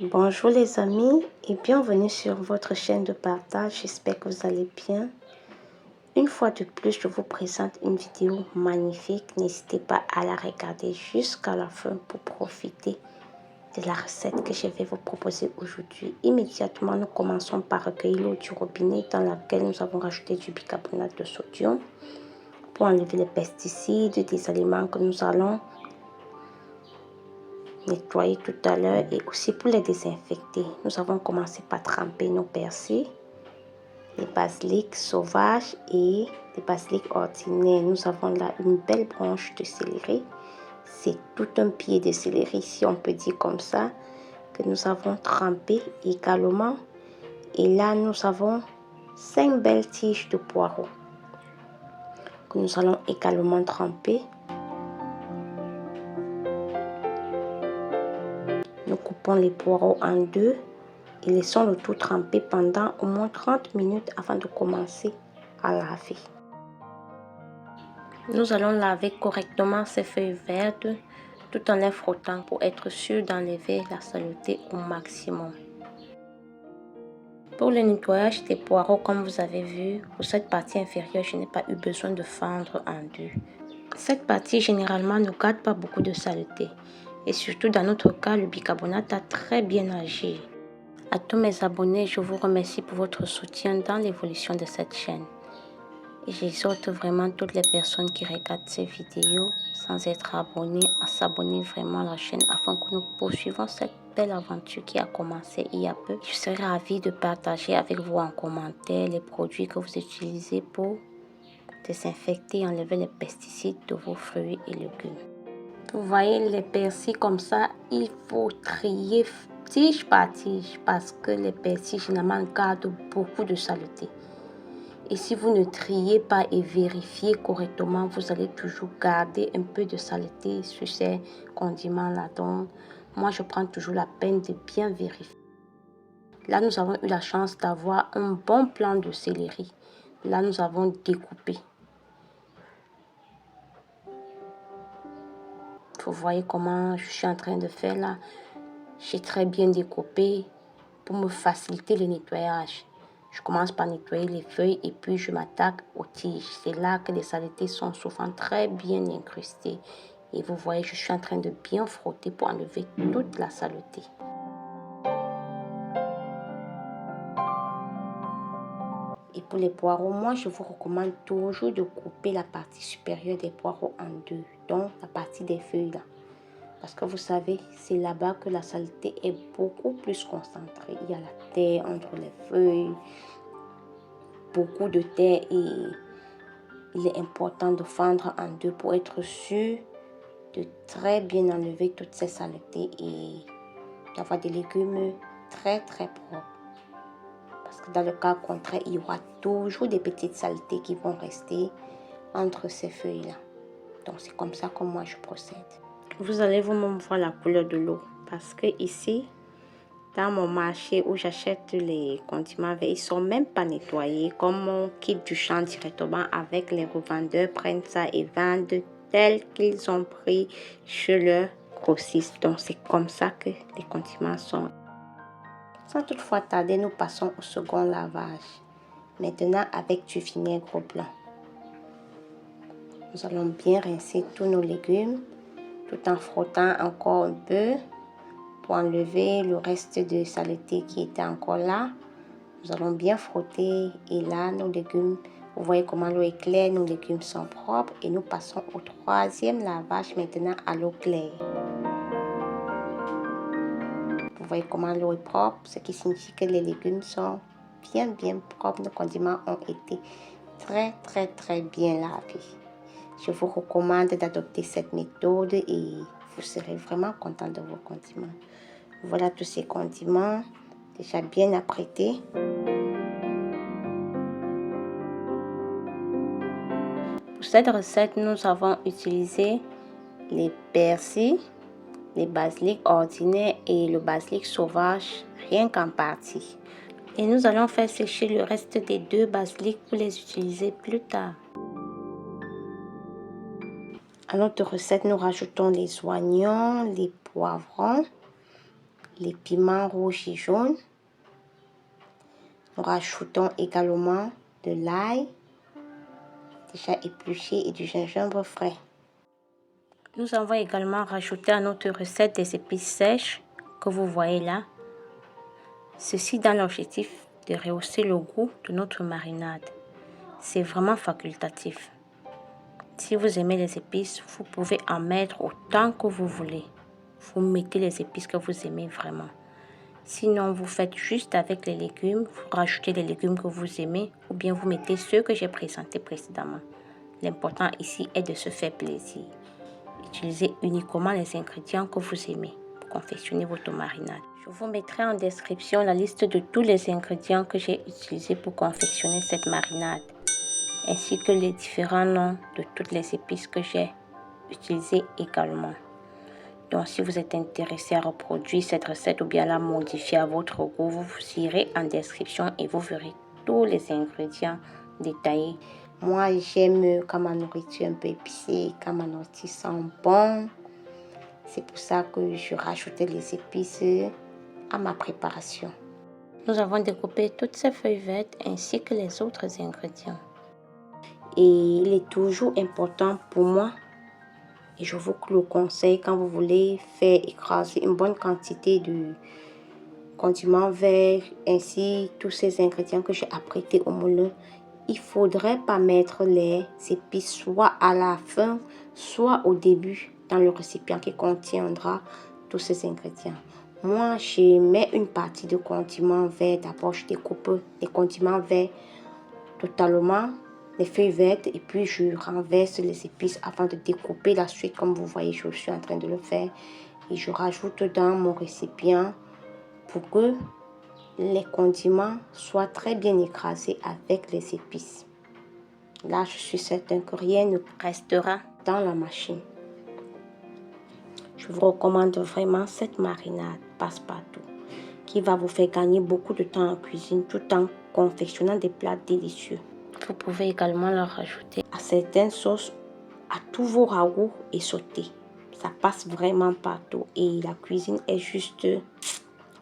Bonjour les amis et bienvenue sur votre chaîne de partage, j'espère que vous allez bien. Une fois de plus, je vous présente une vidéo magnifique, n'hésitez pas à la regarder jusqu'à la fin pour profiter de la recette que je vais vous proposer aujourd'hui. Immédiatement, nous commençons par recueillir l'eau du robinet dans laquelle nous avons rajouté du bicarbonate de sodium pour enlever les pesticides des aliments que nous allons nettoyer tout à l'heure et aussi pour les désinfecter. Nous avons commencé par tremper nos persils, les basilics sauvages et les basilics ordinaires. Nous avons là une belle branche de céleri. C'est tout un pied de céleri, si on peut dire comme ça, que nous avons trempé également. Et là, nous avons 5 belles tiges de poireaux que nous allons également tremper. Nous coupons les poireaux en deux et laissons le tout tremper pendant au moins 30 minutes avant de commencer à laver. Nous allons laver correctement ces feuilles vertes tout en les frottant pour être sûr d'enlever la saleté au maximum. Pour le nettoyage des poireaux, comme vous avez vu, pour cette partie inférieure, je n'ai pas eu besoin de fendre en deux. Cette partie généralement ne garde pas beaucoup de saleté. Et surtout dans notre cas, le bicarbonate a très bien agi. À tous mes abonnés, je vous remercie pour votre soutien dans l'évolution de cette chaîne. Et j'exhorte vraiment toutes les personnes qui regardent ces vidéos sans être abonnées à s'abonner vraiment à la chaîne afin que nous poursuivons cette belle aventure qui a commencé il y a peu. Je serai ravie de partager avec vous en commentaire les produits que vous utilisez pour désinfecter et enlever les pesticides de vos fruits et légumes. Vous voyez les persils comme ça, il faut trier tige par tige parce que les persils généralement gardent beaucoup de saleté. Et si vous ne triez pas et vérifiez correctement, vous allez toujours garder un peu de saleté sur ces condiments-là. Donc, moi, je prends toujours la peine de bien vérifier. Là, nous avons eu la chance d'avoir un bon plant de céleri. Là, nous avons découpé. Vous voyez comment je suis en train de faire là. J'ai très bien découpé pour me faciliter le nettoyage. Je commence par nettoyer les feuilles et puis je m'attaque aux tiges. C'est là que les saletés sont souvent très bien incrustées. Et vous voyez, je suis en train de bien frotter pour enlever toute la saleté. Et pour les poireaux, moi je vous recommande toujours de couper la partie supérieure des poireaux en deux. Donc la partie des feuilles là. Parce que vous savez, c'est là-bas que la saleté est beaucoup plus concentrée. Il y a la terre entre les feuilles, beaucoup de terre et il est important de fendre en deux pour être sûr de très bien enlever toutes ces saletés et d'avoir des légumes très propres. Parce que dans le cas contraire, il y aura toujours des petites saletés qui vont rester entre ces feuilles-là. Donc c'est comme ça que moi je procède. Vous allez vous-même voir la couleur de l'eau parce que ici, dans mon marché où j'achète les condiments verts, ils ne sont même pas nettoyés. Comme on quitte du champ directement avec les revendeurs, prennent ça et vendent tel qu'ils ont pris chez leur grossiste. Donc c'est comme ça que les condiments sont. Sans toutefois tarder, nous passons au second lavage. Maintenant avec du vinaigre blanc. Nous allons bien rincer tous nos légumes tout en frottant encore un peu pour enlever le reste de saleté qui était encore là. Nous allons bien frotter et là nos légumes, vous voyez comment l'eau est claire, nos légumes sont propres et nous passons au troisième lavage maintenant à l'eau claire. Vous voyez comment l'eau est propre, ce qui signifie que les légumes sont bien propres, nos condiments ont été très bien lavés. Je vous recommande d'adopter cette méthode et vous serez vraiment content de vos condiments. Voilà tous ces condiments déjà bien apprêtés. Pour cette recette, nous avons utilisé les persils, les basilics ordinaires et le basilic sauvage, rien qu'en partie. Et nous allons faire sécher le reste des deux basilics pour les utiliser plus tard. À notre recette, nous rajoutons les oignons, les poivrons, les piments rouges et jaunes. Nous rajoutons également de l'ail déjà épluché et du gingembre frais. Nous avons également rajouté à notre recette des épices sèches que vous voyez là. Ceci dans l'objectif de rehausser le goût de notre marinade. C'est vraiment facultatif. Si vous aimez les épices, vous pouvez en mettre autant que vous voulez. Vous mettez les épices que vous aimez vraiment. Sinon, vous faites juste avec les légumes, vous rajoutez les légumes que vous aimez ou bien vous mettez ceux que j'ai présentés précédemment. L'important ici est de se faire plaisir. Utilisez uniquement les ingrédients que vous aimez pour confectionner votre marinade. Je vous mettrai en description la liste de tous les ingrédients que j'ai utilisés pour confectionner cette marinade, ainsi que les différents noms de toutes les épices que j'ai utilisées également. Donc, si vous êtes intéressé à reproduire cette recette ou bien à la modifier à votre goût, vous irez en description et vous verrez tous les ingrédients détaillés. Moi, j'aime quand ma nourriture un peu épicée, quand ma nourriture sent bon. C'est pour ça que je rajoutais les épices à ma préparation. Nous avons découpé toutes ces feuilles vertes ainsi que les autres ingrédients. Et il est toujours important pour moi, et je vous le conseille quand vous voulez faire écraser une bonne quantité de condiments verts, ainsi tous ces ingrédients que j'ai apprêtés au moulin, il ne faudrait pas mettre les épices soit à la fin, soit au début dans le récipient qui contiendra tous ces ingrédients. Moi, je mets une partie de condiments verts. D'abord, je découpe les condiments verts totalement, les feuilles vertes, et puis je renverse les épices avant de découper la suite. Comme vous voyez, je suis en train de le faire. Et je rajoute dans mon récipient pour que les condiments soient très bien écrasés avec les épices. Là, je suis certain que rien ne restera dans la machine. Je vous recommande vraiment cette marinade passe-partout qui va vous faire gagner beaucoup de temps en cuisine tout en confectionnant des plats délicieux. Vous pouvez également leur rajouter à certaines sauces, à tous vos ragoûts et sauter. Ça passe vraiment partout et la cuisine est juste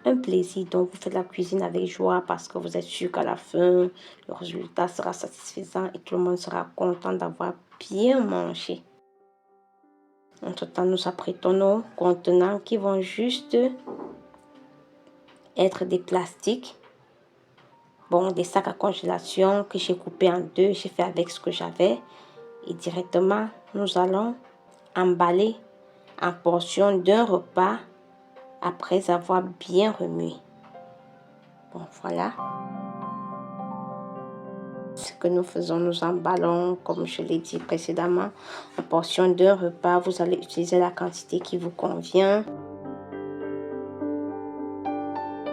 un plaisir. Donc, vous faites la cuisine avec joie parce que vous êtes sûr qu'à la fin, le résultat sera satisfaisant et tout le monde sera content d'avoir bien mangé. Entre-temps, nous apprêtons nos contenants qui vont juste être des plastiques. Bon, des sacs à congélation que j'ai coupés en deux. J'ai fait avec ce que j'avais. Et directement, nous allons emballer en portions d'un repas après avoir bien remué. Bon, voilà. Ce que nous faisons, nous emballons, comme je l'ai dit précédemment, en portions d'un repas. Vous allez utiliser la quantité qui vous convient.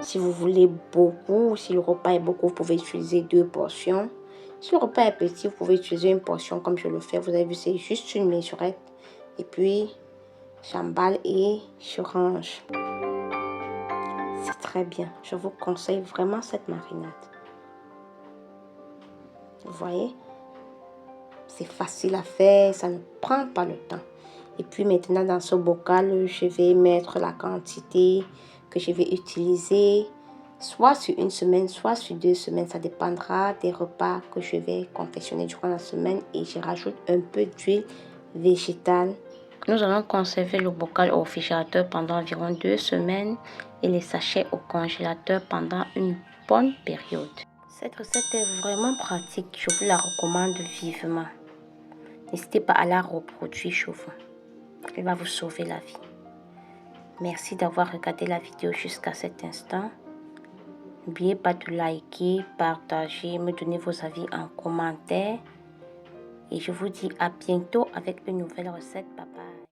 Si vous voulez beaucoup, si le repas est beaucoup, vous pouvez utiliser 2 portions. Si le repas est petit, vous pouvez utiliser une portion comme je le fais. Vous avez vu, c'est juste une mesurette. Et puis, j'emballe et je range. C'est très bien. Je vous conseille vraiment cette marinade. Vous voyez? C'est facile à faire, ça ne prend pas le temps. Et puis maintenant, dans ce bocal, je vais mettre la quantité que je vais utiliser, soit sur une semaine, soit sur 2 semaines. Ça dépendra des repas que je vais confectionner durant la semaine. Et je rajoute un peu d'huile végétale. Nous allons conserver le bocal au réfrigérateur pendant environ 2 semaines et les sachets au congélateur pendant une bonne période. Cette recette est vraiment pratique, je vous la recommande vivement. N'hésitez pas à la reproduire chez vous. Elle va vous sauver la vie. Merci d'avoir regardé la vidéo jusqu'à cet instant. N'oubliez pas de liker, partager, me donner vos avis en commentaire. Et je vous dis à bientôt avec une nouvelle recette. Bye bye.